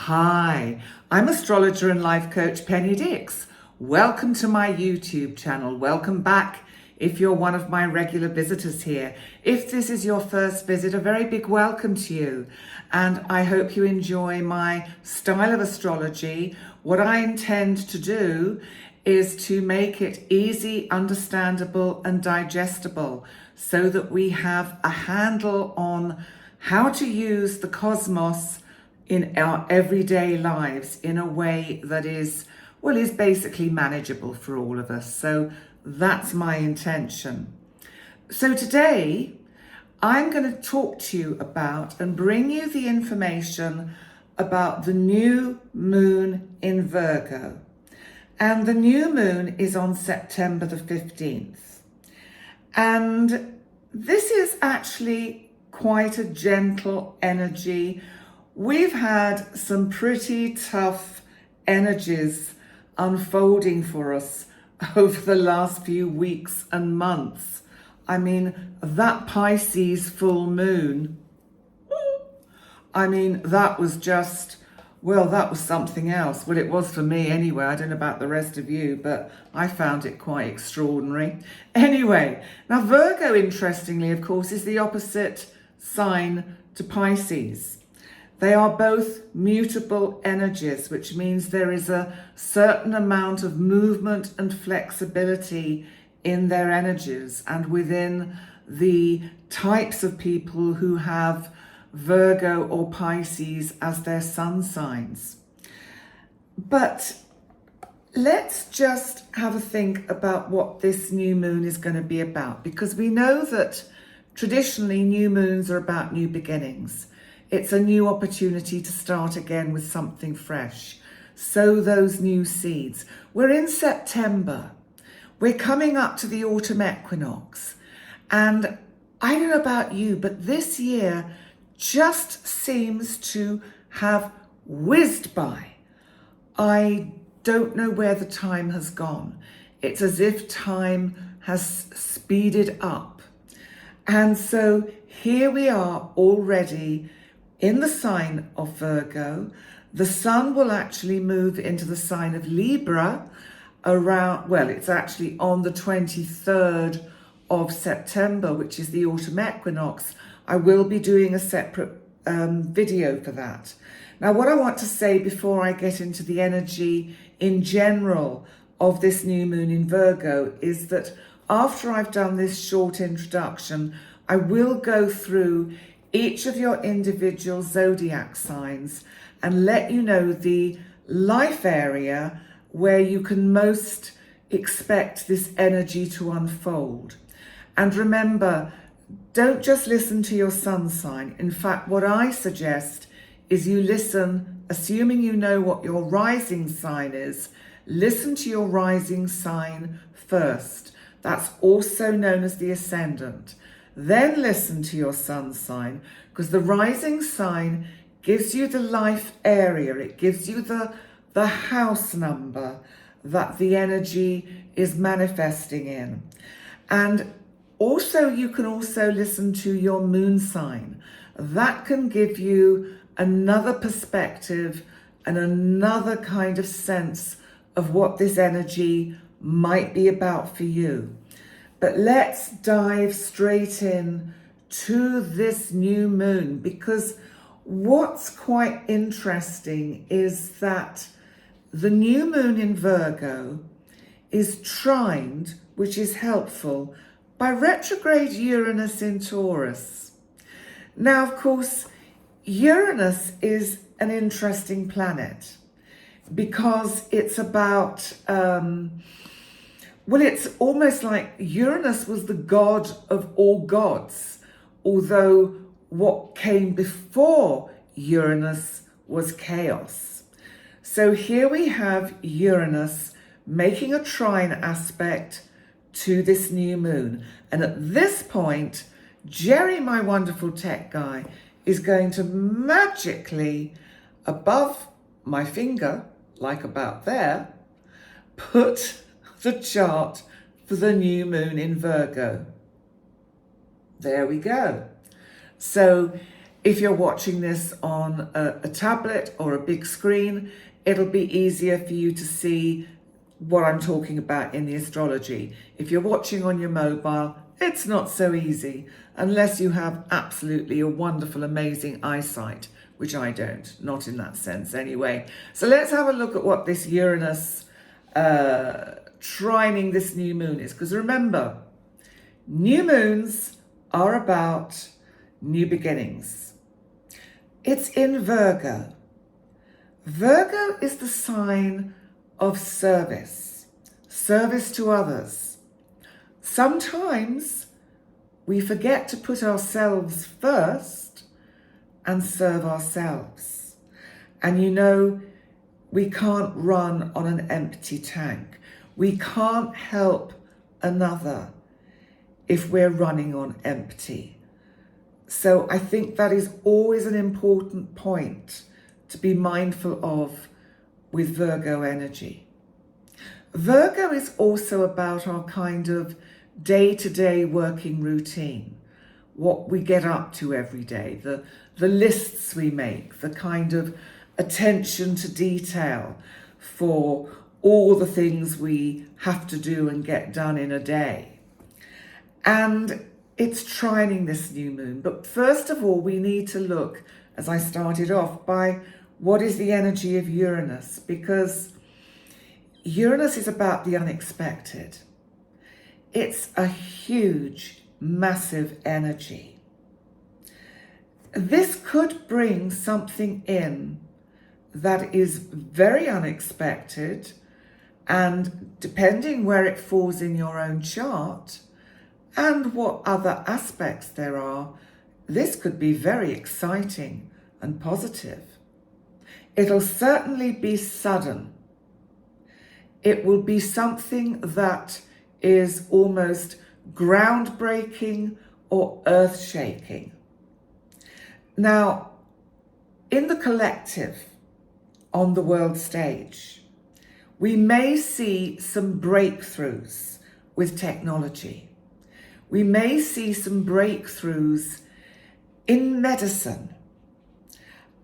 Hi, I'm astrologer and life coach Penny Dix. Welcome to my YouTube channel. Welcome back if you're one of my regular visitors here. If this is your first visit, a very big welcome to you. And I hope you enjoy my style of astrology. What I intend to do is to make it easy, understandable and digestible so that we have a handle on how to use the cosmos in our everyday lives in a way that is basically manageable for all of us. So that's my intention. So today I'm going to talk to you about and bring you the information about the new moon in Virgo. And the new moon is on September the 15th. And this is actually quite a gentle energy. We've had some pretty tough energies unfolding for us over the last few weeks and months. I mean, that Pisces full moon, that was just, that was something else. Well, it was for me anyway. I don't know about the rest of you, but I found it quite extraordinary. Anyway, now Virgo, interestingly, of course, is the opposite sign to Pisces. They are both mutable energies, which means there is a certain amount of movement and flexibility in their energies and within the types of people who have Virgo or Pisces as their sun signs. But let's just have a think about what this new moon is going to be about, because we know that traditionally new moons are about new beginnings. It's a new opportunity to start again with something fresh. Sow those new seeds. We're in September. We're coming up to the autumn equinox. And I don't know about you, but this year just seems to have whizzed by. I don't know where the time has gone. It's as if time has speeded up. And so here we are already in the sign of Virgo. The sun will actually move into the sign of Libra it's actually on the 23rd of September, which is the autumn equinox. I will be doing a separate video for that. Now, what I want to say before I get into the energy in general of this new moon in Virgo is that after I've done this short introduction, I will go through each of your individual zodiac signs and let you know the life area where you can most expect this energy to unfold. And remember, don't just listen to your sun sign. In fact, what I suggest is you listen, assuming you know what your rising sign is, listen to your rising sign first. That's also known as the ascendant. Then listen to your sun sign, because the rising sign gives you the life area. It gives you the house number that the energy is manifesting in. And also, you can also listen to your moon sign. That can give you another perspective and another kind of sense of what this energy might be about for you. But let's dive straight in to this new moon, because what's quite interesting is that the new moon in Virgo is trined, which is helpful, by retrograde Uranus in Taurus. Now, of course, Uranus is an interesting planet because it's about it's almost like Uranus was the god of all gods, although what came before Uranus was chaos. So here we have Uranus making a trine aspect to this new moon. And at this point, Jerry, my wonderful tech guy, is going to magically, above my finger, like about there, put the chart for the new moon in Virgo. There we go. So If you're watching this on a tablet or a big screen, it'll be easier for you to see what I'm talking about in the astrology. If you're watching on your mobile, it's not so easy unless you have absolutely a wonderful, amazing eyesight, which I don't, not in that sense anyway. So let's have a look at what this Uranus trining this new moon is. Because remember, new moons are about new beginnings. It's in Virgo. Virgo is the sign of service to others. Sometimes we forget to put ourselves first and serve ourselves. And you know, we can't run on an empty tank. We can't help another if we're running on empty. So I think that is always an important point to be mindful of with Virgo energy. Virgo is also about our kind of day-to-day working routine, what we get up to every day, the lists we make, the kind of attention to detail for all the things we have to do and get done in a day. And it's trining this new moon. But first of all, we need to look, as I started off, by what is the energy of Uranus? Because Uranus is about the unexpected. It's a huge, massive energy. This could bring something in that is very unexpected, and depending where it falls in your own chart and what other aspects there are, this could be very exciting and positive. It'll certainly be sudden. It will be something that is almost groundbreaking or earth-shaking. Now, in the collective, on the world stage, we may see some breakthroughs with technology. We may see some breakthroughs in medicine,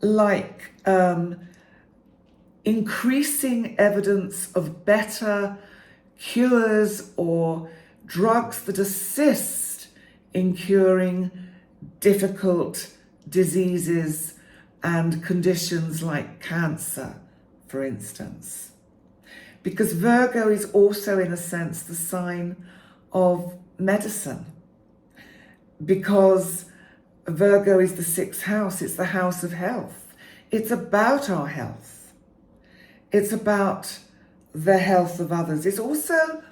like increasing evidence of better cures or drugs that assist in curing difficult diseases and conditions like cancer, for instance. Because Virgo is also, in a sense, the sign of medicine. Because Virgo is the 6th house, it's the house of health. It's about our health. It's about the health of others. It's also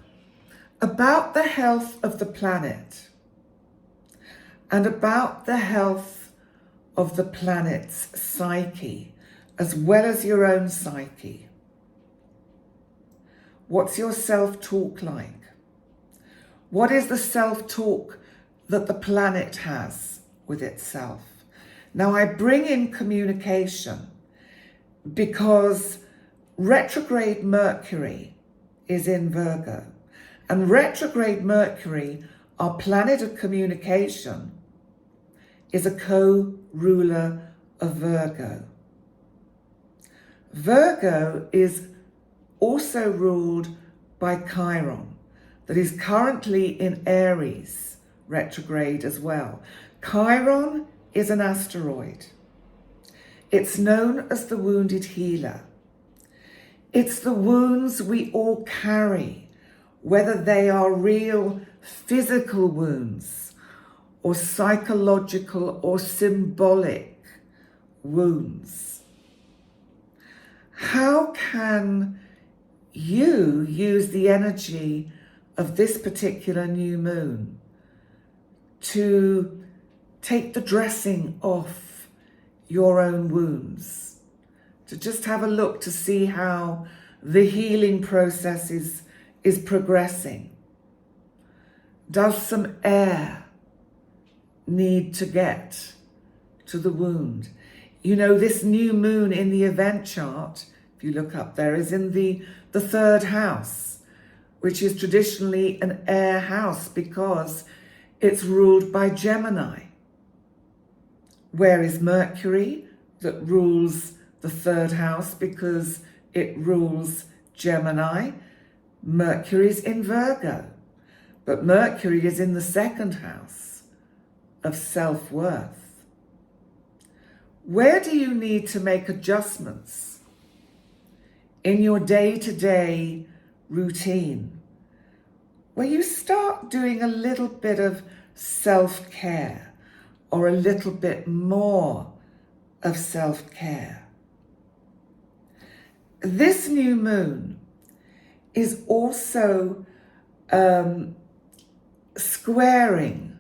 about the health of the planet and about the health of the planet's psyche, as well as your own psyche. What's your self-talk like? What is the self-talk that the planet has with itself? Now, I bring in communication because retrograde Mercury is in Virgo. And retrograde Mercury, our planet of communication, is a co-ruler of Virgo. Virgo is also ruled by Chiron, that is currently in Aries, retrograde as well. Chiron is an asteroid. It's known as the wounded healer. It's the wounds we all carry, whether they are real physical wounds or psychological or symbolic wounds. How can you use the energy of this particular new moon to take the dressing off your own wounds, to just have a look to see how the healing process is progressing? Does some air need to get to the wound? You know, this new moon in the event chart, if you look up there, is in the 3rd house, which is traditionally an air house because it's ruled by Gemini. Where is Mercury that rules the third house because it rules Gemini? Mercury's in Virgo, but Mercury is in the second house of self-worth. Where do you need to make adjustments in your day-to-day routine, where you start doing a little bit of self-care or a little bit more of self-care? This new moon is also squaring,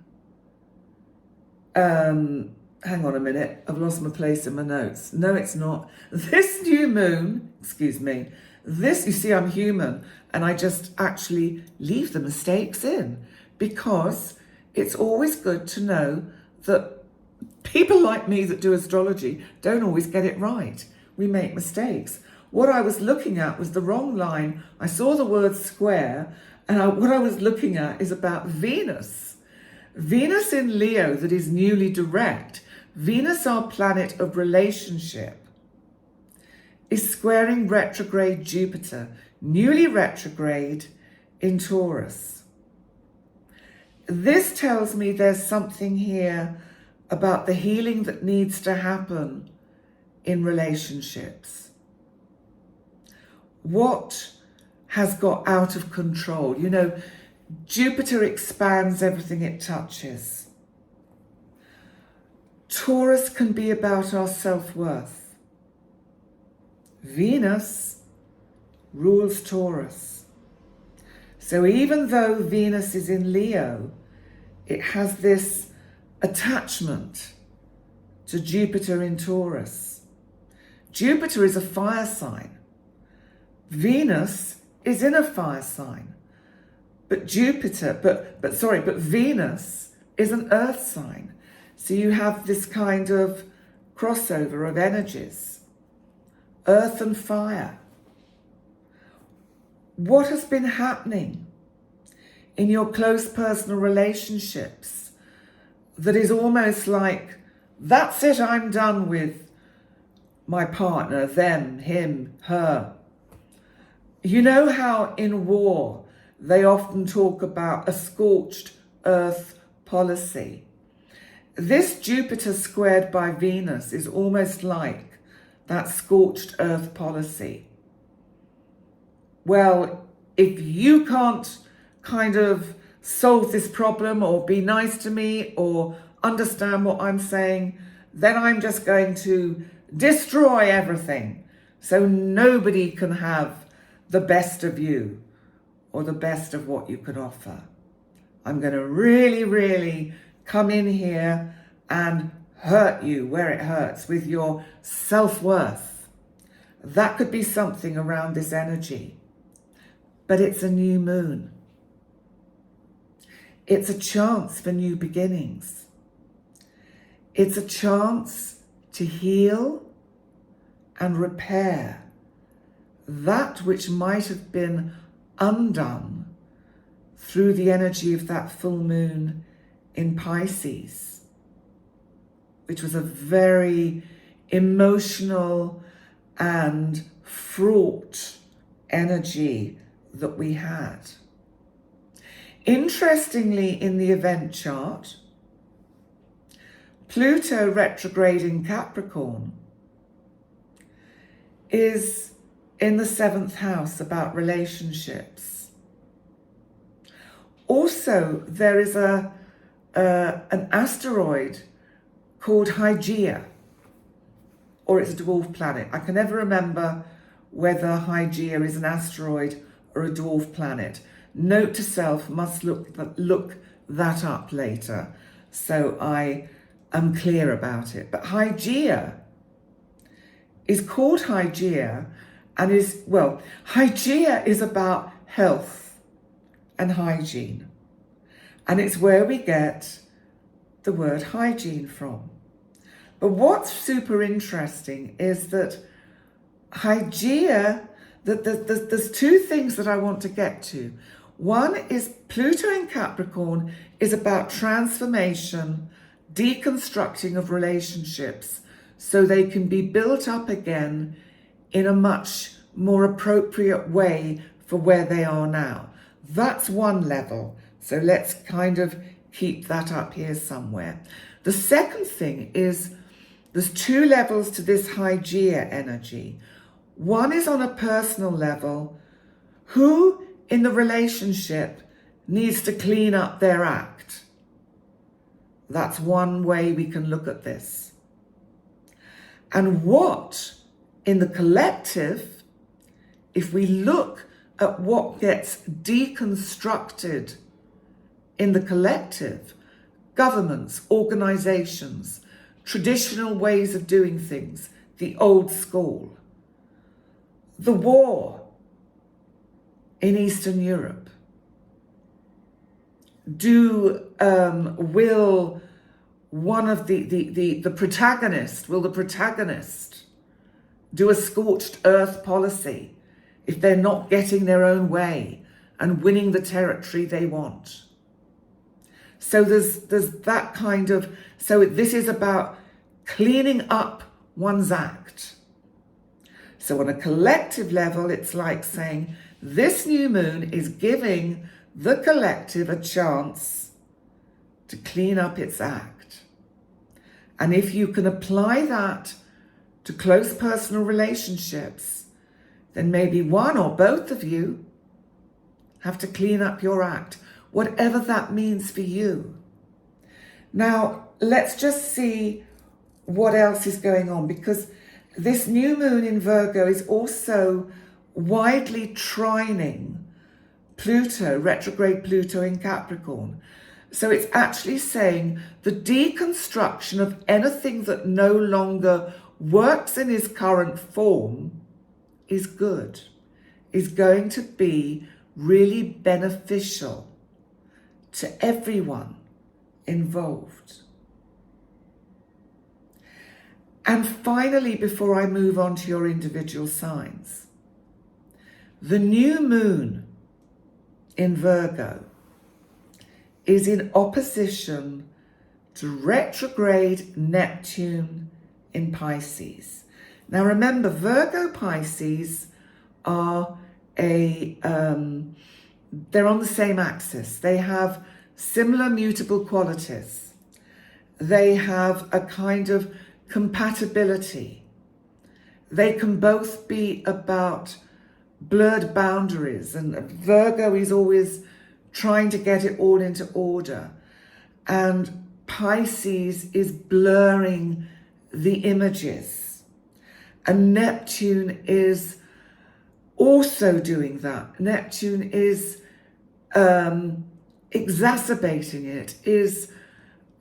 hang on a minute, I've lost my place in my notes. No, it's not. This new moon, excuse me, this, you see, I'm human, and I just actually leave the mistakes in, because it's always good to know that people like me that do astrology don't always get it right. We make mistakes. What I was looking at was the wrong line. I saw the word square, and what I was looking at is about Venus. Venus in Leo that is newly direct. Venus, our planet of relationship, is squaring retrograde Jupiter, newly retrograde in Taurus. This tells me there's something here about the healing that needs to happen in relationships. What has got out of control? You know, Jupiter expands everything it touches. Taurus can be about our self-worth. Venus rules Taurus. So even though Venus is in Leo, it has this attachment to Jupiter in Taurus. Jupiter is a fire sign. Venus is in a fire sign. But Venus is an earth sign. So you have this kind of crossover of energies, earth and fire. What has been happening in your close personal relationships that is almost like, that's it, I'm done with my partner, them, him, her? You know how in war they often talk about a scorched earth policy? This Jupiter squared by Venus is almost like that scorched earth policy. Well, if you can't kind of solve this problem or be nice to me or understand what I'm saying, then I'm just going to destroy everything so nobody can have the best of you or the best of what you could offer. I'm going to really, really come in here and hurt you where it hurts with your self-worth. That could be something around this energy. But it's a new moon. It's a chance for new beginnings. It's a chance to heal and repair that which might have been undone through the energy of that full moon in Pisces, which was a very emotional and fraught energy that we had. Interestingly, in the event chart, Pluto retrograde in Capricorn is in the 7th house about relationships. Also, there is an asteroid called Hygeia, or it's a dwarf planet. I can never remember whether Hygeia is an asteroid or a dwarf planet. Note to self, must look that up later, so I am clear about it. But Hygeia is called Hygeia and Hygeia is about health and hygiene. And it's where we get the word hygiene from. But what's super interesting is that Hygeia, there's two things that I want to get to. One is Pluto in Capricorn is about transformation, deconstructing of relationships so they can be built up again in a much more appropriate way for where they are now. That's one level. So let's kind of keep that up here somewhere. The second thing is there's two levels to this Hygeia energy. One is on a personal level. Who in the relationship needs to clean up their act? That's one way we can look at this. And what in the collective, if we look at what gets deconstructed in the collective, governments, organizations, traditional ways of doing things, the old school, the war in Eastern Europe, will one of the protagonist, will the protagonist do a scorched earth policy if they're not getting their own way and winning the territory they want? So there's that kind of, so this is about cleaning up one's act. So on a collective level, it's like saying this new moon is giving the collective a chance to clean up its act. And if you can apply that to close personal relationships, then maybe one or both of you have to clean up your act, whatever that means for you. Now, let's just see what else is going on, because this new moon in Virgo is also widely trining Pluto, retrograde Pluto in Capricorn. So it's actually saying the deconstruction of anything that no longer works in its current form is good, is going to be really beneficial to everyone involved. And finally, before I move on to your individual signs, the new moon in Virgo is in opposition to retrograde Neptune in Pisces. Now remember, Virgo Pisces are they're on the same axis. They have similar mutable qualities. They have a kind of compatibility. They can both be about blurred boundaries, and Virgo is always trying to get it all into order, and Pisces is blurring the images, and Neptune is also doing that. Neptune is exacerbating it, is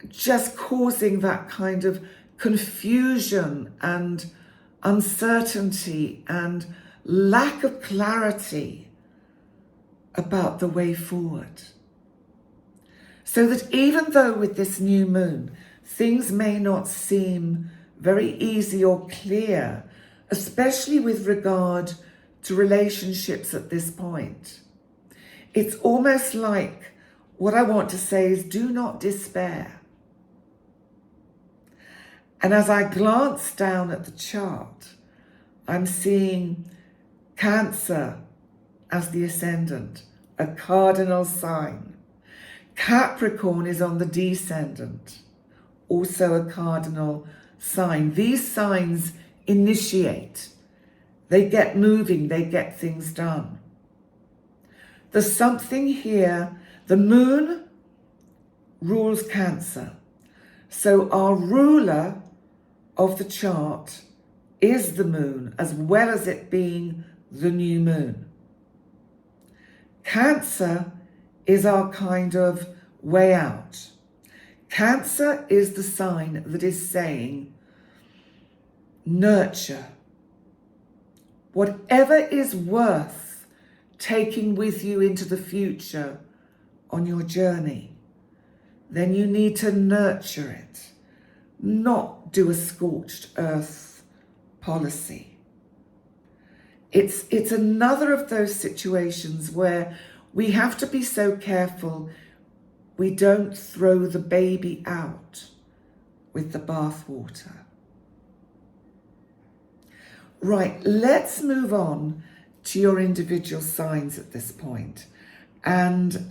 just causing that kind of confusion and uncertainty and lack of clarity about the way forward. So that even though with this new moon, things may not seem very easy or clear, especially with regard to relationships at this point, it's almost like what I want to say is do not despair. And as I glance down at the chart, I'm seeing Cancer as the ascendant, a cardinal sign. Capricorn is on the descendant, also a cardinal sign. These signs initiate. They get moving, they get things done. There's something here. The moon rules Cancer. So our ruler of the chart is the moon, as well as it being the new moon. Cancer is our kind of way out. Cancer is the sign that is saying, nurture. Whatever is worth taking with you into the future on your journey, then you need to nurture it, not do a scorched earth policy. It's another of those situations where we have to be so careful we don't throw the baby out with the bath water. Right, let's move on to your individual signs at this point. And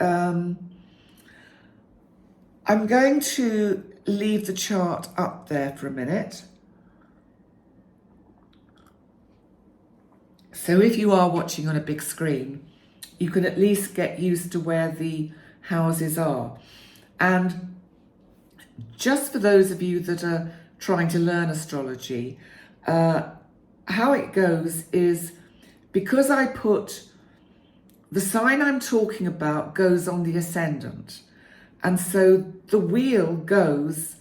I'm going to leave the chart up there for a minute. So if you are watching on a big screen, you can at least get used to where the houses are. And just for those of you that are trying to learn astrology, how it goes is, because I put the sign I'm talking about goes on the ascendant, and so the wheel goes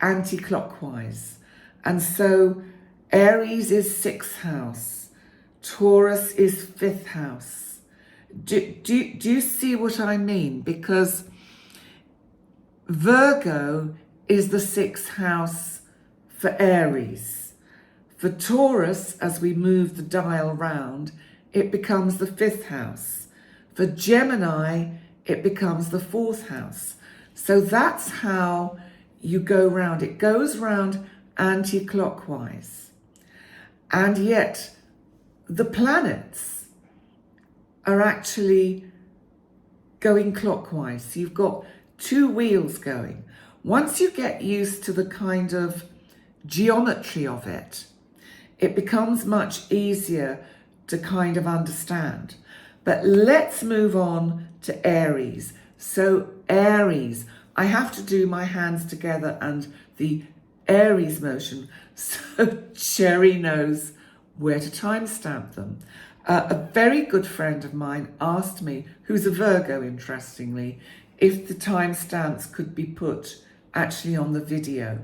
anti-clockwise, and so Aries is 6th house, Taurus is 5th house. Do you see what I mean? Because Virgo is the 6th house for Aries. For Taurus, as we move the dial round, it becomes the 5th house. For Gemini, it becomes the 4th house. So that's how you go round. It goes round anti-clockwise. And yet the planets are actually going clockwise. So you've got two wheels going. Once you get used to the kind of geometry of it, it becomes much easier to kind of understand. But let's move on to Aries. So Aries, I have to do my hands together and the Aries motion so Sherry knows where to timestamp them. A very good friend of mine asked me, who's a Virgo interestingly, if the timestamps could be put actually on the video.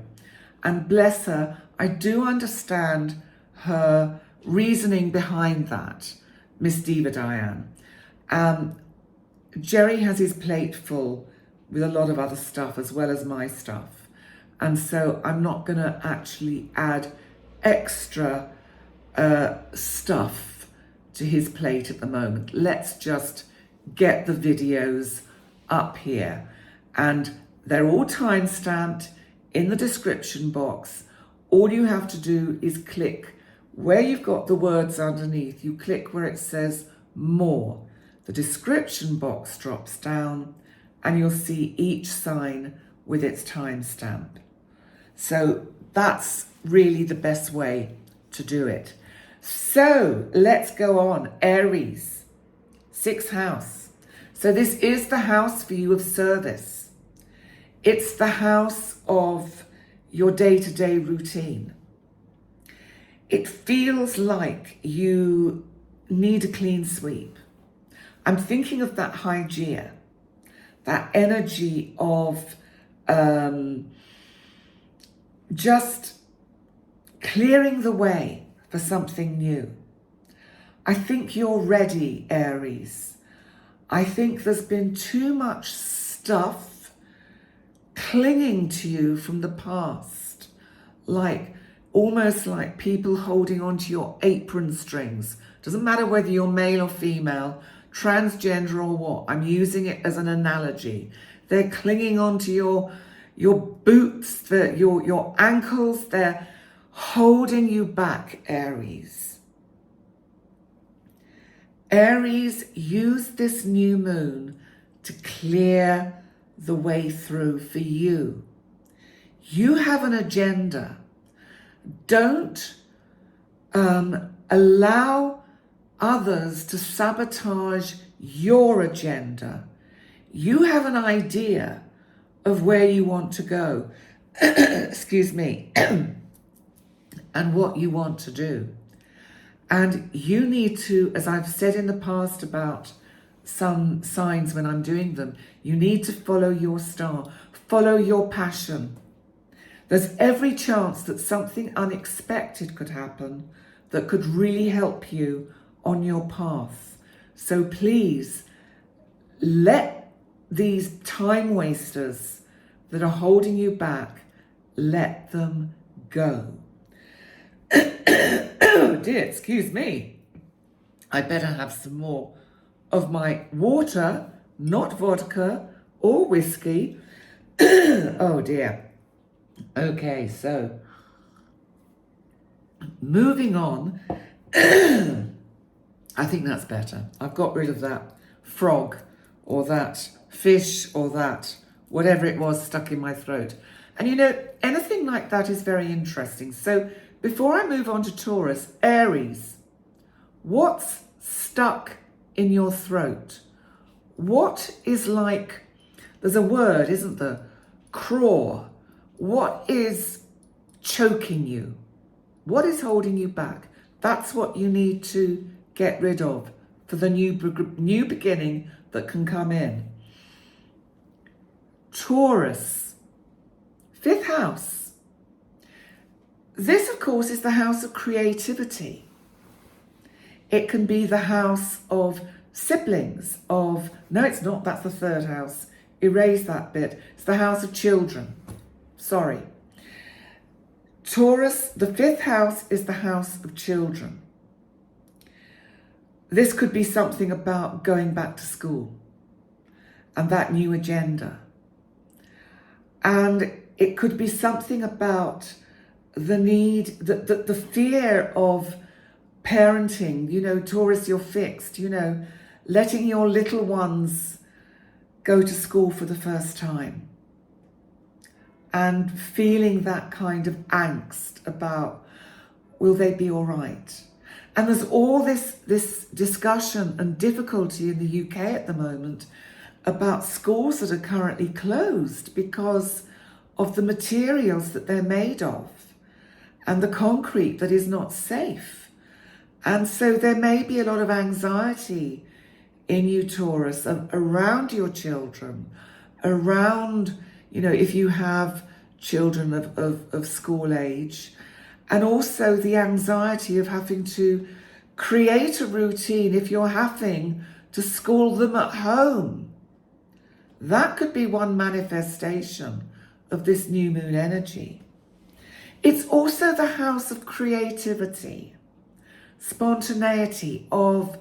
And bless her, I do understand her reasoning behind that, Miss Diva Diane. Jerry has his plate full with a lot of other stuff as well as my stuff. And so I'm not going to actually add extra stuff to his plate at the moment. Let's just get the videos up here. And they're all time-stamped in the description box. All you have to do is click where you've got the words underneath. You click where it says more. The description box drops down and you'll see each sign with its timestamp. So that's really the best way to do it. So let's go on. Aries, 6th house. So this is the house for you of service. It's the house of your day-to-day routine. It feels like you need a clean sweep. I'm thinking of that Hygeia, that energy of just clearing the way for something new. I think you're ready, Aries. I think there's been too much stuff clinging to you from the past, like almost like people holding onto your apron strings. Doesn't matter whether you're male or female, transgender or what. I'm using it as an analogy. They're clinging onto your boots, your ankles. They're holding you back, Aries. Aries, use this new moon to clear the way through for you. You have an agenda. Don't allow others to sabotage your agenda. You have an idea of where you want to go, excuse me, and what you want to do. And you need to, as I've said in the past about some signs when I'm doing them, you need to follow your star, follow your passion. There's every chance that something unexpected could happen that could really help you on your path. So please, let these time wasters that are holding you back, let them go. Oh dear, excuse me. I better have some more of my water, not vodka or whiskey. Oh dear. Okay, so moving on. I think that's better. I've got rid of that frog or that fish or that whatever it was stuck in my throat. And you know, anything like that is very interesting. So before I move on to Taurus, Aries, what's stuck in your throat? What is like, there's a word, isn't there? Craw. What is choking you? What is holding you back? That's what you need to get rid of for the new beginning that can come in. Taurus, 5th house. This, of course, is the house of creativity. It can be the house of siblings, of, no, it's not, that's the 3rd house. Erase that bit. It's the house of children. Sorry. Taurus, the 5th house is the house of children. This could be something about going back to school and that new agenda. And it could be something about the need, the fear of parenting. You know, Taurus, you're fixed, you know, letting your little ones go to school for the first time and feeling that kind of angst about, will they be all right? And there's all this discussion and difficulty in the UK at the moment about schools that are currently closed because of the materials that they're made of and the concrete that is not safe. And so there may be a lot of anxiety in you, Taurus, around your children, around, you know, if you have children of school age, and also the anxiety of having to create a routine if you're having to school them at home. That could be one manifestation of this new moon energy. It's also the house of creativity, spontaneity, of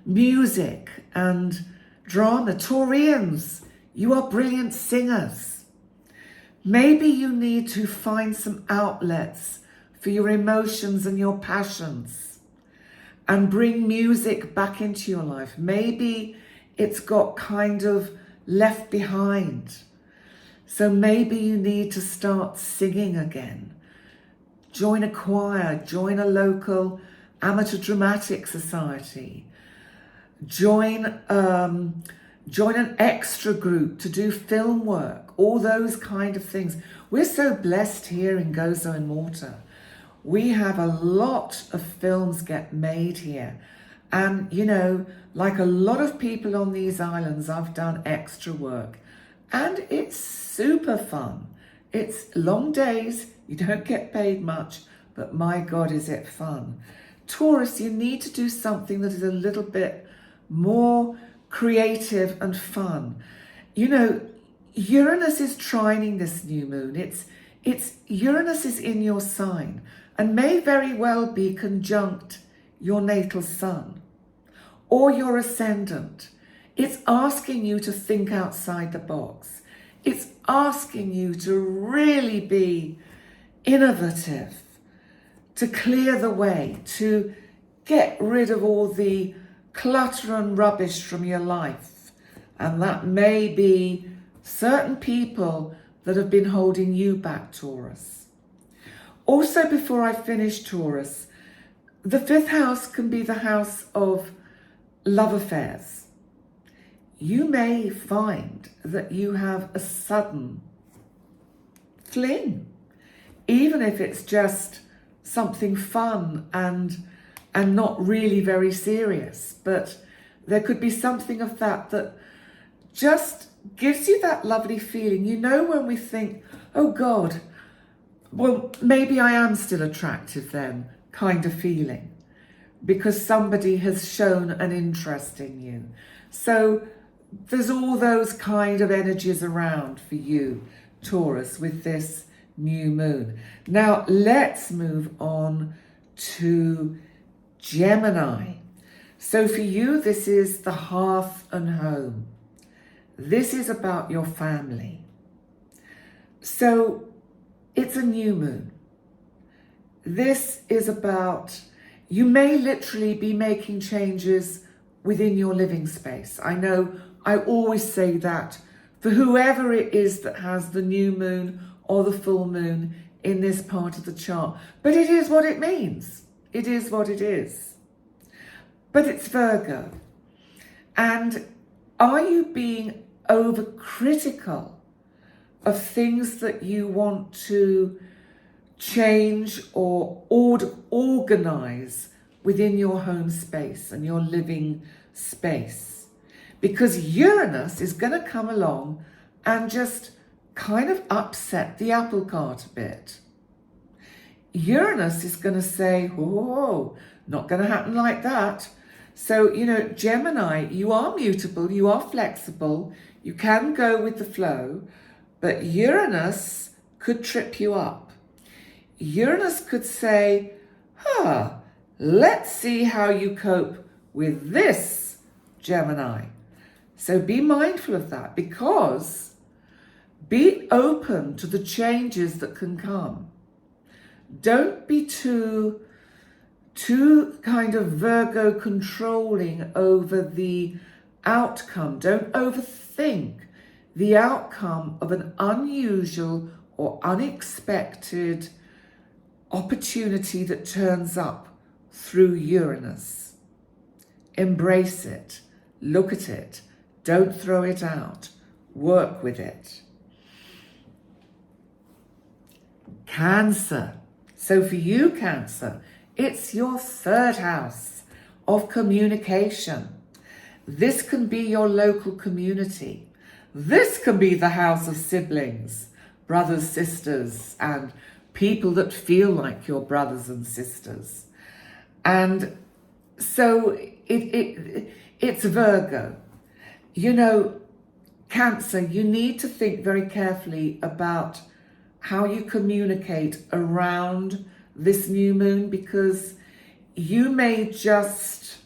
music and drama. Taurians, you are brilliant singers. Maybe you need to find some outlets for your emotions and your passions and bring music back into your life. Maybe it's got kind of left behind. So maybe you need to start singing again. Join a choir, join a local amateur dramatic society. Join an extra group to do film work, all those kind of things. We're so blessed here in Gozo and Malta. We have a lot of films get made here. And, you know, like a lot of people on these islands, I've done extra work. And it's super fun. It's long days, you don't get paid much, but my God, is it fun. Taurus, you need to do something that is a little bit more creative and fun. You know, Uranus is trining this new moon. It's Uranus is in your sign and may very well be conjunct your natal sun or your ascendant. It's asking you to think outside the box. It's asking you to really be innovative, to clear the way, to get rid of all the clutter and rubbish from your life. And that may be certain people that have been holding you back, Taurus. Also, before I finish, Taurus, the 5th house can be the house of love affairs. You may find that you have a sudden fling, even if it's just something fun and not really very serious, but there could be something of that just gives you that lovely feeling. You know, when we think, oh God, well, maybe I am still attractive then, kind of feeling, because somebody has shown an interest in you. So there's all those kind of energies around for you, Taurus, with this new moon. Now let's move on to Gemini. So for you, this is the hearth and home. This is about your family. So it's a new moon. This is about, you may literally be making changes within your living space. I know I always say that for whoever it is that has the new moon or the full moon in this part of the chart. But it is what it means. It is what it is. But it's Virgo. And are you being overcritical of things that you want to change or organize within your home space and your living space? Because Uranus is going to come along and just kind of upset the apple cart a bit. Uranus is going to say, whoa, not going to happen like that. So, you know, Gemini, you are mutable, you are flexible, you can go with the flow, but Uranus could trip you up. Uranus could say, let's see how you cope with this, Gemini. So be mindful of that, because be open to the changes that can come. Don't be too kind of Virgo controlling over the outcome. Don't overthink the outcome of an unusual or unexpected opportunity that turns up through Uranus. Embrace it. Look at it. Don't throw it out. Work with it. Cancer. So for you, Cancer, it's your third house of communication. This can be your local community. This can be the house of siblings, brothers, sisters, and people that feel like your brothers and sisters. And so it's Virgo. You know, Cancer, you need to think very carefully about how you communicate around this new moon, because you may just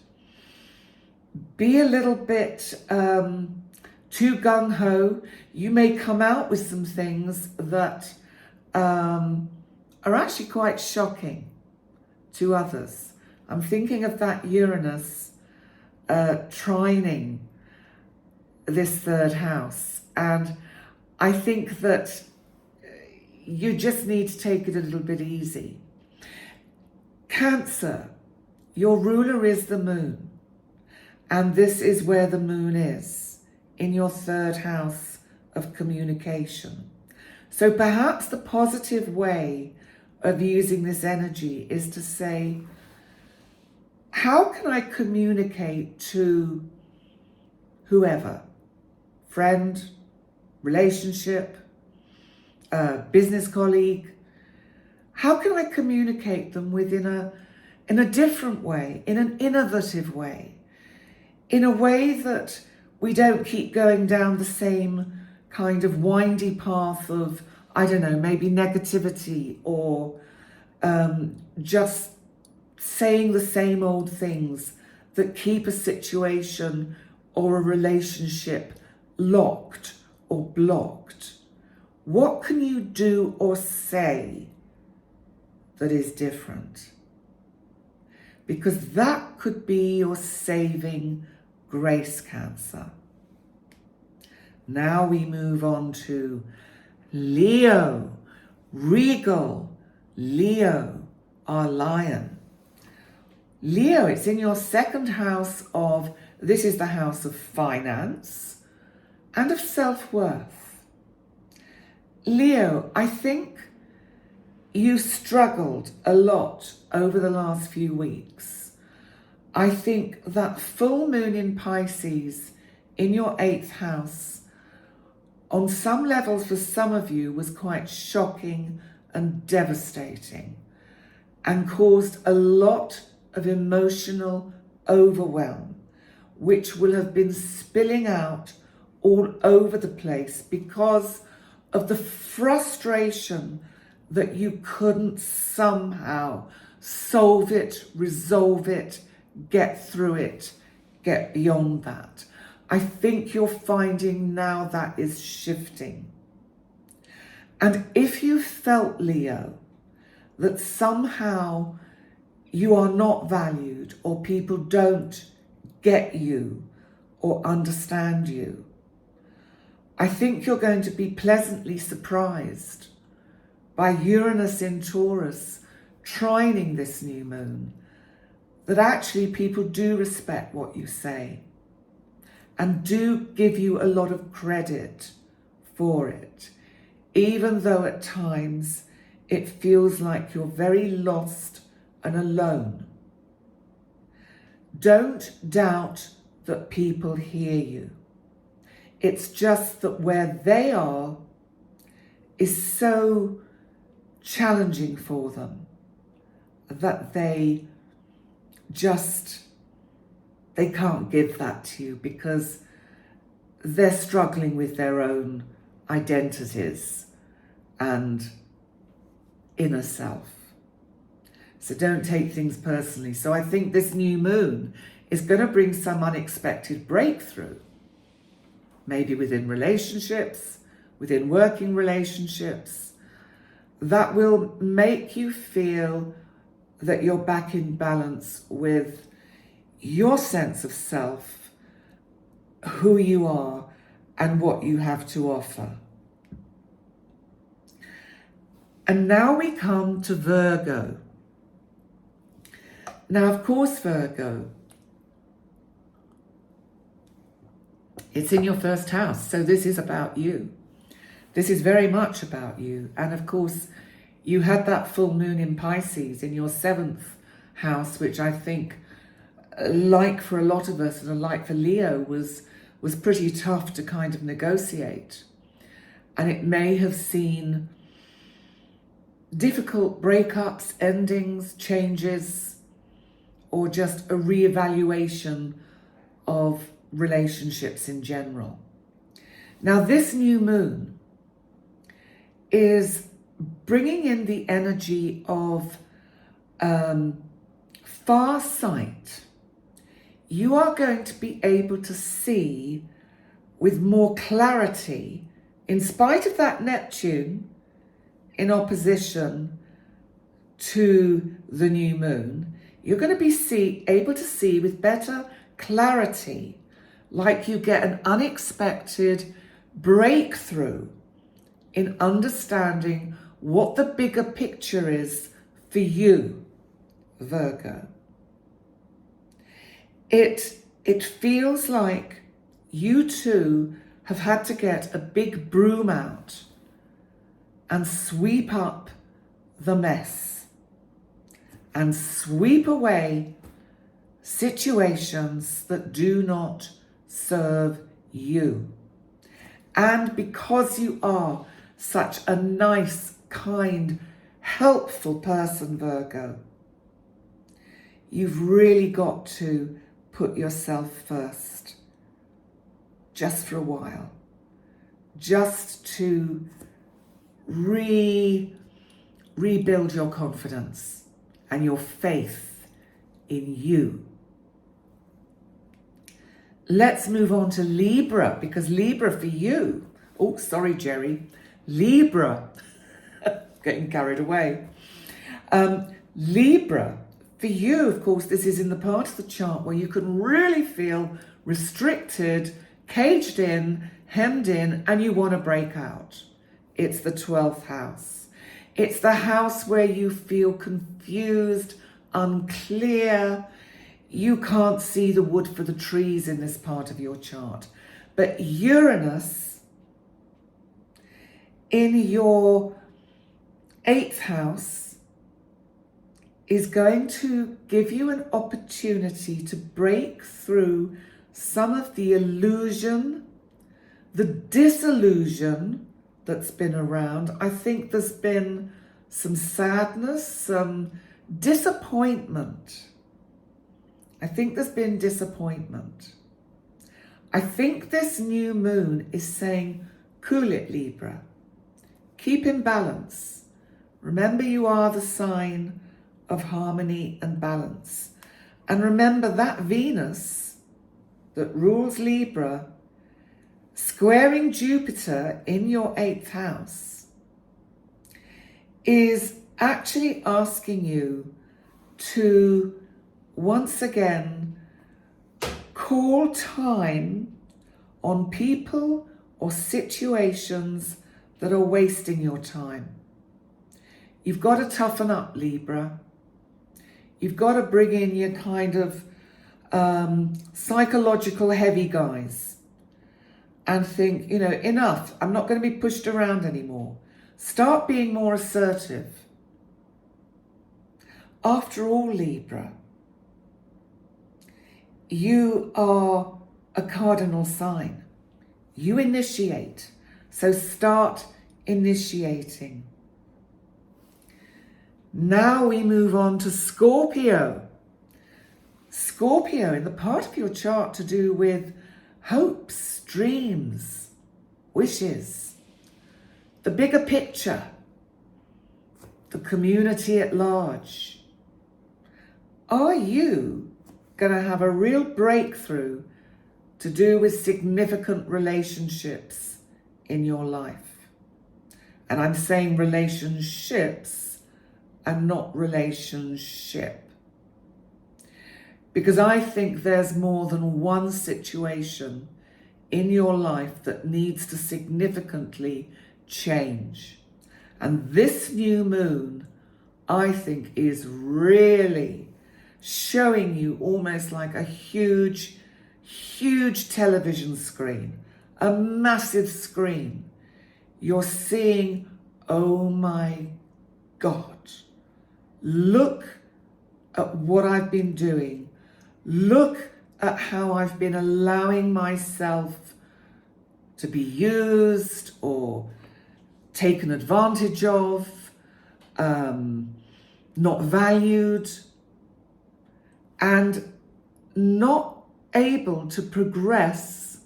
be a little bit too gung-ho. You may come out with some things that are actually quite shocking to others. I'm thinking of that Uranus trining this third house, and I think that you just need to take it a little bit easy. Cancer, your ruler is the moon, and this is where the moon is, in your third house of communication. So perhaps the positive way of using this energy is to say, how can I communicate to whoever, friend, relationship, business colleague? How can I communicate them in a different way, in an innovative way, in a way that we don't keep going down the same kind of windy path of, I don't know, maybe negativity, or just saying the same old things that keep a situation or a relationship locked or blocked? What can you do or say that is different? Because that could be your saving grace, Cancer. Now we move on to Leo. Regal Leo, our lion. Leo, it's in your second house of, this is the house of finance and of self-worth. Leo, I think you struggled a lot over the last few weeks. I think that full moon in Pisces in your 8th house, on some levels for some of you, was quite shocking and devastating, and caused a lot of emotional overwhelm, which will have been spilling out all over the place because of the frustration that you couldn't somehow solve it, resolve it, get through it, get beyond that. I think you're finding now that is shifting. And if you felt, Leo, that somehow you are not valued, or people don't get you or understand you, I think you're going to be pleasantly surprised by Uranus in Taurus trining this new moon, that actually people do respect what you say and do give you a lot of credit for it, even though at times it feels like you're very lost and alone. Don't doubt that people hear you. It's just that where they are is so challenging for them that they can't give that to you, because they're struggling with their own identities and inner self. So don't take things personally. So I think this new moon is going to bring some unexpected breakthrough, maybe within relationships, within working relationships, that will make you feel that you're back in balance with your sense of self, who you are, and what you have to offer. And now we come to Virgo. Now, of course, Virgo, it's in your first house, so this is about you. This is very much about you. And of course, you had that full moon in Pisces in your 7th house, which I think, like for a lot of us, and like for Leo, was pretty tough to kind of negotiate. And it may have seen difficult breakups, endings, changes, or just a reevaluation of relationships in general. Now, this new moon is bringing in the energy of far sight. You are going to be able to see with more clarity, in spite of that Neptune in opposition to the new moon. You're going to be able to see with better clarity, like you get an unexpected breakthrough in understanding what the bigger picture is for you, Virgo. It feels like you too have had to get a big broom out and sweep up the mess and sweep away situations that do not serve you. And because you are such a nice, kind, helpful person, Virgo, you've really got to put yourself first, just for a while, just to rebuild your confidence and your faith in you. Let's move on to Libra, because Libra for you, oh, sorry, Jerry, Libra, getting carried away. Libra, for you, of course, this is in the part of the chart where you can really feel restricted, caged in, hemmed in, and you want to break out. It's the 12th house. It's the house where you feel confused, unclear. You can't see the wood for the trees in this part of your chart. But Uranus in your 8th house is going to give you an opportunity to break through some of the illusion, the disillusion that's been around. I think there's been some sadness, some disappointment. I think there's been disappointment. I think this new moon is saying, cool it, Libra. Keep in balance. Remember, you are the sign of harmony and balance. And remember that Venus that rules Libra, squaring Jupiter in your 8th house, is actually asking you to once again call time on people or situations that are wasting your time. You've got to toughen up, Libra. You've got to bring in your kind of psychological heavy guys and think, you know, enough. I'm not going to be pushed around anymore. Start being more assertive. After all, Libra, you are a cardinal sign. You initiate. So start initiating. Now we move on to Scorpio. Scorpio, in the part of your chart to do with hopes, dreams, wishes, the bigger picture, the community at large. Are you going to have a real breakthrough to do with significant relationships in your life? And I'm saying relationships and not relationship. Because I think there's more than one situation in your life that needs to significantly change. And this new moon, I think, is really showing you almost like a huge, huge television screen, a massive screen. You're seeing, oh my God, look at what I've been doing. Look at how I've been allowing myself to be used or taken advantage of, not valued, and not able to progress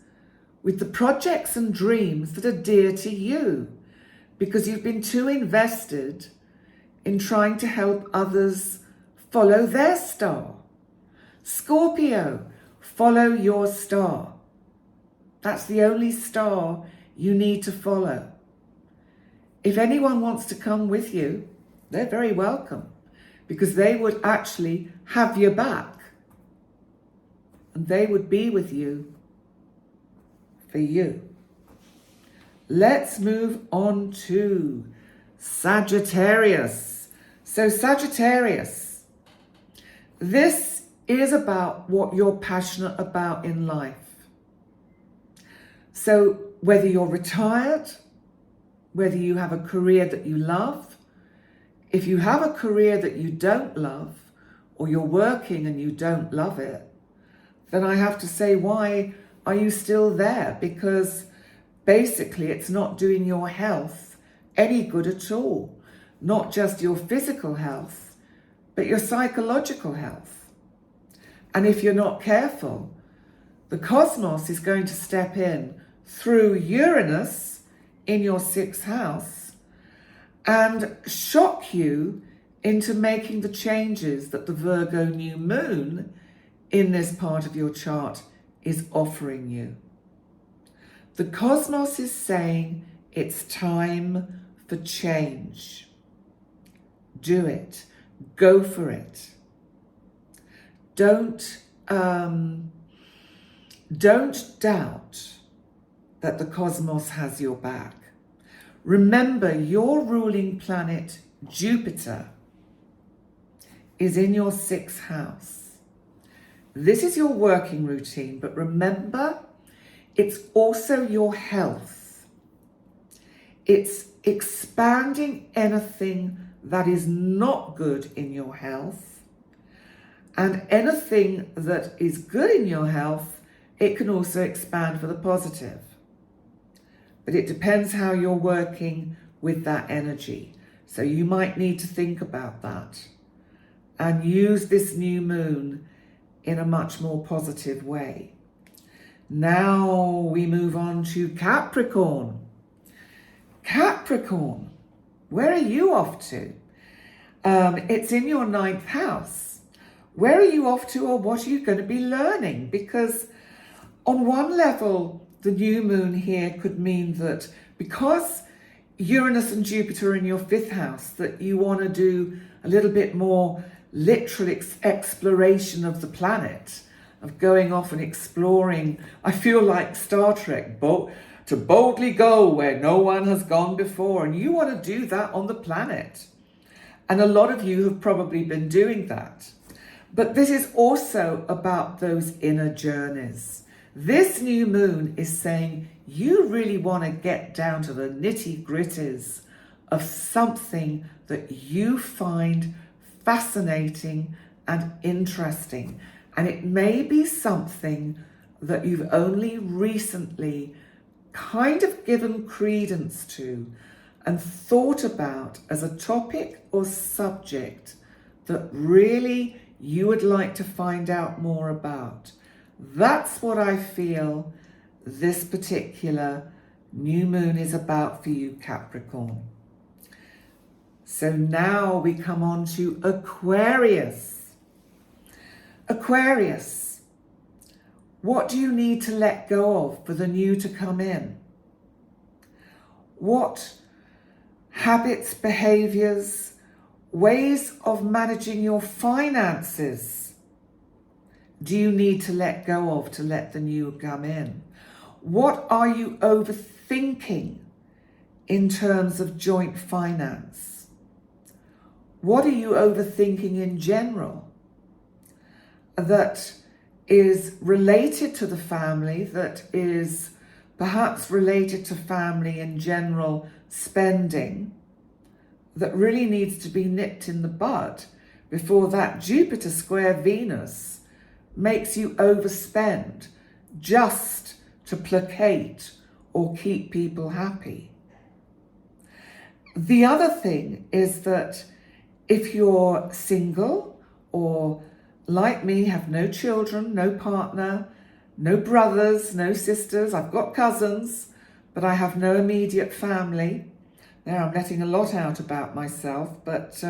with the projects and dreams that are dear to you because you've been too invested in trying to help others follow their star. Scorpio, follow your star. That's the only star you need to follow. If anyone wants to come with you, they're very welcome because they would actually have your back and they would be with you for you. Let's move on to Sagittarius. So Sagittarius, this is about what you're passionate about in life. So whether you're retired, whether you have a career that you love, if you have a career that you don't love, or you're working and you don't love it, then I have to say, why are you still there? Because basically it's not doing your health any good at all. Not just your physical health, but your psychological health. And if you're not careful, the cosmos is going to step in through Uranus in your 6th house and shock you into making the changes that the Virgo new moon in this part of your chart is offering you. The cosmos is saying it's time for change. Do it. Go for it. Don't doubt that the cosmos has your back. Remember, your ruling planet, Jupiter, is in your 6th house. This is your working routine, but remember, it's also your health. It's expanding anything that is not good in your health, and anything that is good in your health, it can also expand for the positive. But it depends how you're working with that energy. So you might need to think about that and use this new moon in a much more positive way. Now we move on to Capricorn. Capricorn, where are you off to? It's in your 9th house. Where are you off to, or what are you going to be learning? Because on one level, the new moon here could mean that because Uranus and Jupiter in your 5th house, that you want to do a little bit more literal exploration of the planet, of going off and exploring. I feel like Star Trek, to boldly go where no one has gone before. And you want to do that on the planet. And a lot of you have probably been doing that. But this is also about those inner journeys. This new moon is saying you really want to get down to the nitty-gritties of something that you find fascinating and interesting. And it may be something that you've only recently kind of given credence to and thought about as a topic or subject that really you would like to find out more about. That's what I feel this particular new moon is about for you, Capricorn. So now we come on to Aquarius. Aquarius, what do you need to let go of for the new to come in? What habits, behaviors, ways of managing your finances do you need to let go of to let the new come in? What are you overthinking in terms of joint finance? What are you overthinking in general that is related to the family, that is perhaps related to family in general spending, that really needs to be nipped in the bud before that Jupiter square Venus makes you overspend just to placate or keep people happy? The other thing is that if you're single or, like me, have no children, no partner, no brothers, no sisters, I've got cousins, but I have no immediate family. There, I'm letting a lot out about myself, but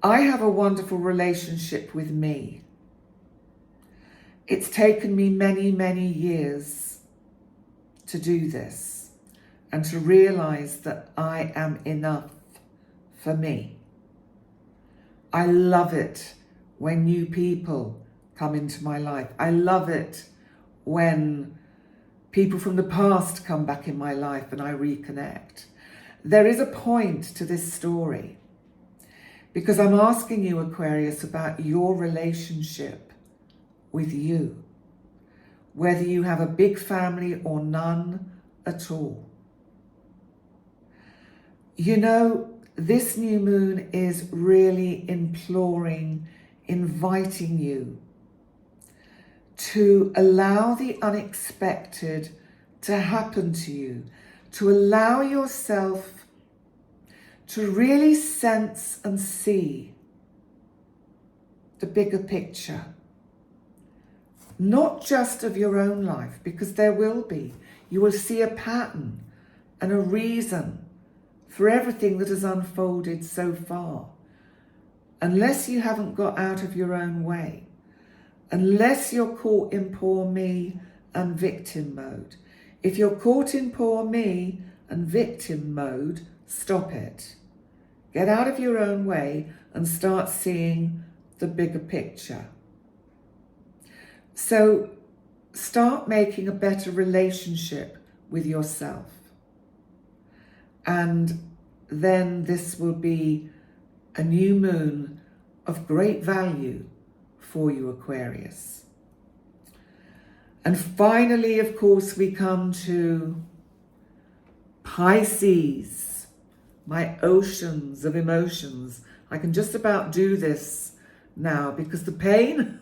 I have a wonderful relationship with me. It's taken me many, many years to do this and to realize that I am enough for me. I love it when new people come into my life. I love it when people from the past come back in my life and I reconnect. There is a point to this story because I'm asking you, Aquarius, about your relationship with you, whether you have a big family or none at all. You know, this new moon is really imploring, inviting you to allow the unexpected to happen to you, to allow yourself to really sense and see the bigger picture. Not just of your own life, because there will be. You will see a pattern and a reason for everything that has unfolded so far. Unless you haven't got out of your own way, unless you're caught in poor me and victim mode. If you're caught in poor me and victim mode, stop it. Get out of your own way and start seeing the bigger picture. So start making a better relationship with yourself. And then this will be a new moon of great value for you, Aquarius. And finally, of course, we come to Pisces, my oceans of emotions. I can just about do this now because the pain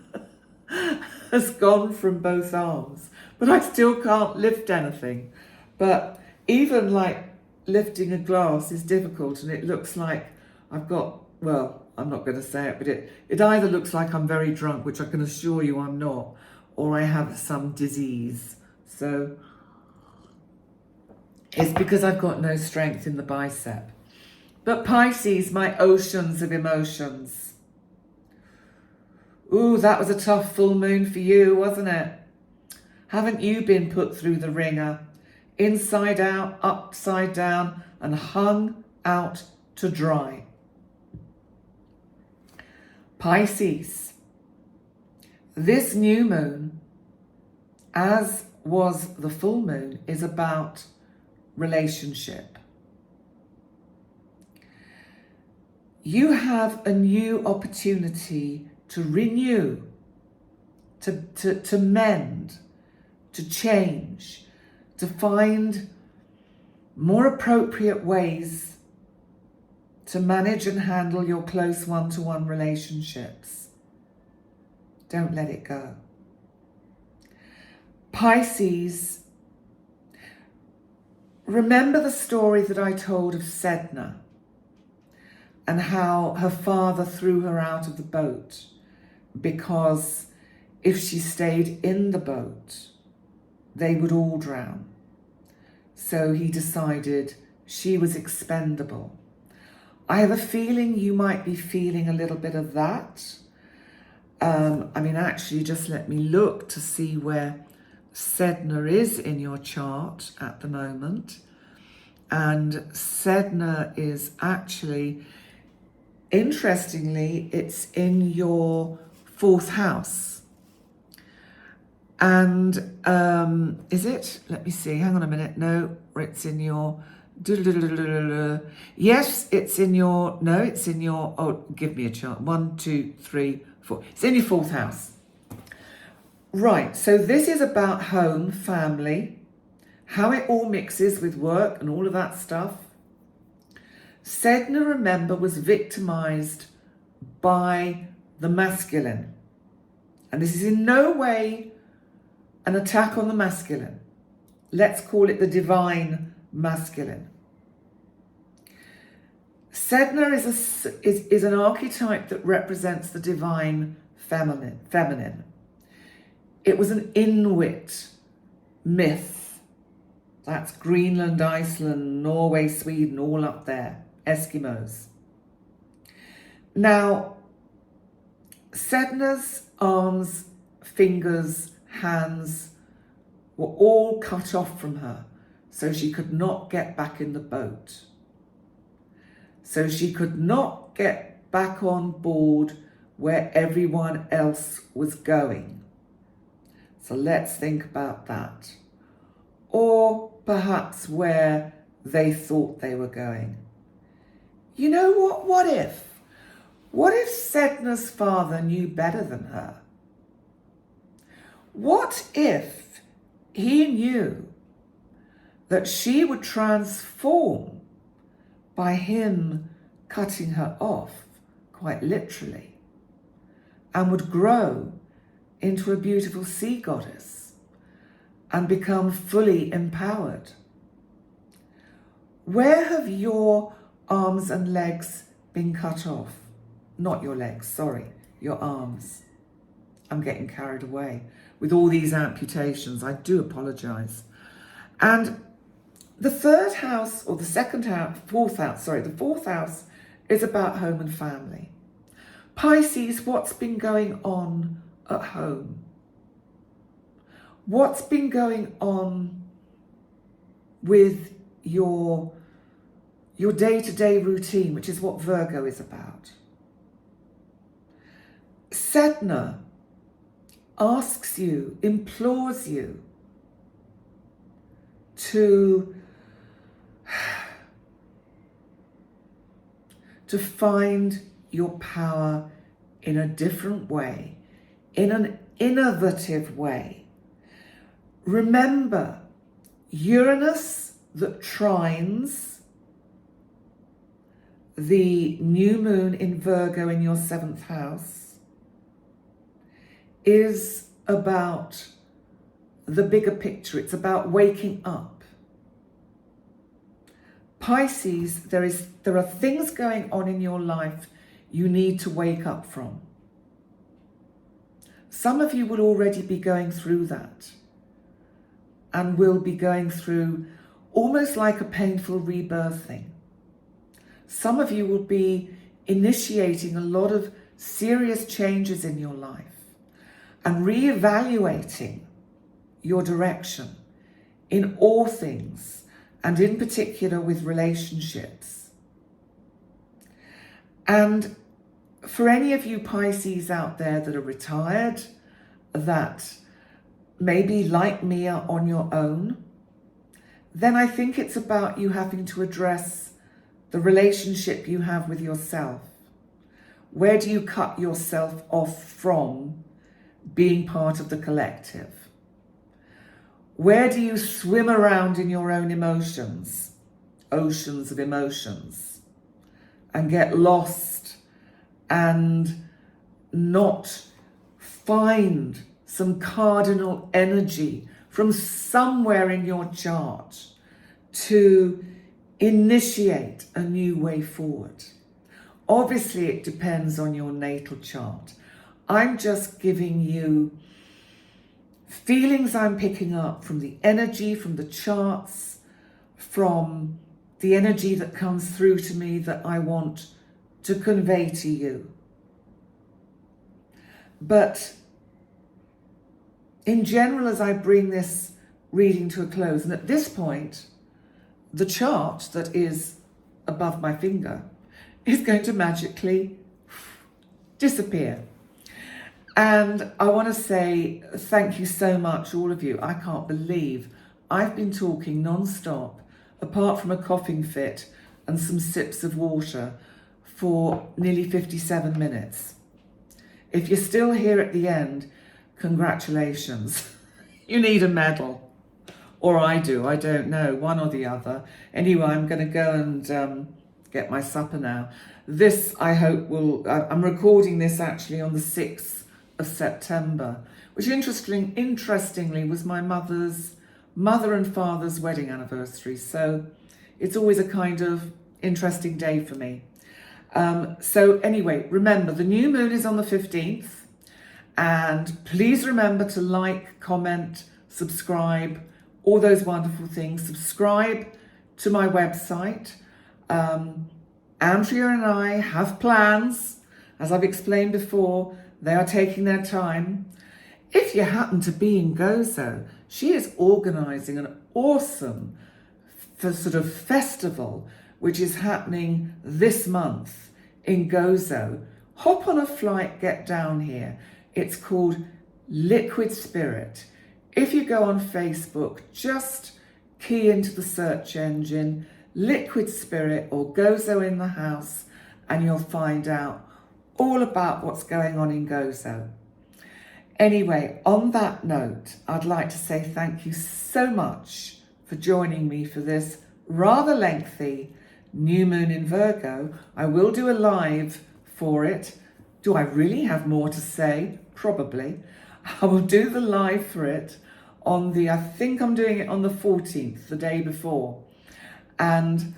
has gone from both arms, but I still can't lift anything. But even like lifting a glass is difficult, and it looks like I've got, well, I'm not going to say it, but it either looks like I'm very drunk, which I can assure you I'm not, or I have some disease. So it's because I've got no strength in the bicep. But Pisces, my oceans of emotions. Ooh, that was a tough full moon for you, wasn't it? Haven't you been put through the ringer inside out, upside down, and hung out to dry. Pisces, this new moon, as was the full moon, is about relationship. You have a new opportunity to renew, to mend, to change, to find more appropriate ways to manage and handle your close one-to-one relationships. Don't let it go. Pisces, remember the story that I told of Sedna and how her father threw her out of the boat because if she stayed in the boat, they would all drown. So he decided she was expendable. I have a feeling you might be feeling a little bit of that. Actually, just let me look to see where Sedna is in your chart at the moment. And Sedna is actually, interestingly, it's in your 4th house. And is it? Let me see. Hang on a minute. No, it's in your... Yes, it's in your... No, it's in your... Oh, give me a chart. 1, 2, 3, 4. It's in your 4th house. Right, so this is about home, family, how it all mixes with work and all of that stuff. Sedna, remember, was victimized by the masculine. And this is in no way an attack on the masculine. Let's call it the divine masculine. Sedna is an archetype that represents the divine feminine. It was an Inuit myth. That's Greenland, Iceland, Norway, Sweden, all up there. Eskimos. Now, Sedna's arms, fingers, hands were all cut off from her, so she could not get back in the boat. So she could not get back on board where everyone else was going. So let's think about that. Or perhaps where they thought they were going. You know what? What if? What if Sedna's father knew better than her? What if he knew that she would transform by him cutting her off, quite literally, and would grow into a beautiful sea goddess and become fully empowered? Where have your arms and legs been cut off? Not your legs, sorry, your arms. I'm getting carried away with all these amputations. I do apologize. And the 3rd house, or the 2nd house, 4th house, sorry, the 4th house is about home and family. Pisces, what's been going on at home? What's been going on with your day-to-day routine, which is what Virgo is about? Sedna asks you, implores you to find your power in a different way, in an innovative way. Remember, Uranus that trines the new moon in Virgo in your 7th house is about the bigger picture. It's about waking up. Pisces, there are things going on in your life you need to wake up from. Some of you will already be going through that and will be going through almost like a painful rebirthing. Some of you will be initiating a lot of serious changes in your life and reevaluating your direction in all things, and in particular with relationships. And for any of you Pisces out there that are retired, that maybe like me are on your own, then I think it's about you having to address the relationship you have with yourself. Where do you cut yourself off from being part of the collective? Where do you swim around in your own emotions, oceans of emotions, and get lost and not find some cardinal energy from somewhere in your chart to initiate a new way forward? Obviously, it depends on your natal chart. I'm just giving you feelings I'm picking up from the energy, from the charts, from the energy that comes through to me that I want to convey to you. But in general, as I bring this reading to a close, and at this point, the chart that is above my finger is going to magically disappear. And I want to say thank you so much, all of you. I can't believe I've been talking non-stop, apart from a coughing fit and some sips of water, for nearly 57 minutes. If you're still here at the end, congratulations. You need a medal. Or I do, I don't know, one or the other. Anyway, I'm going to go and get my supper now. This, I hope, I'm recording this actually on the 6th of September, which interestingly was my mother and father's wedding anniversary. So it's always a kind of interesting day for me. So anyway, remember, the new moon is on the 15th. And please remember to like, comment, subscribe, all those wonderful things. Subscribe to my website. Andrea and I have plans. As I've explained before, they are taking their time. If you happen to be in Gozo, she is organising an awesome sort of festival, which is happening this month in Gozo. Hop on a flight, get down here. It's called Liquid Spirit. If you go on Facebook, just key into the search engine Liquid Spirit or Gozo in the house, and you'll find out all about what's going on in Gozo. Anyway, on that note, I'd like to say thank you so much for joining me for this rather lengthy new moon in Virgo. I will do a live for it. Do I really have more to say? Probably. I will do the live for it on I think I'm doing it on the 14th, the day before. And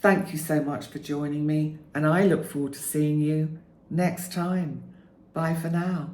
thank you so much for joining me. And I look forward to seeing you next time. Bye for now.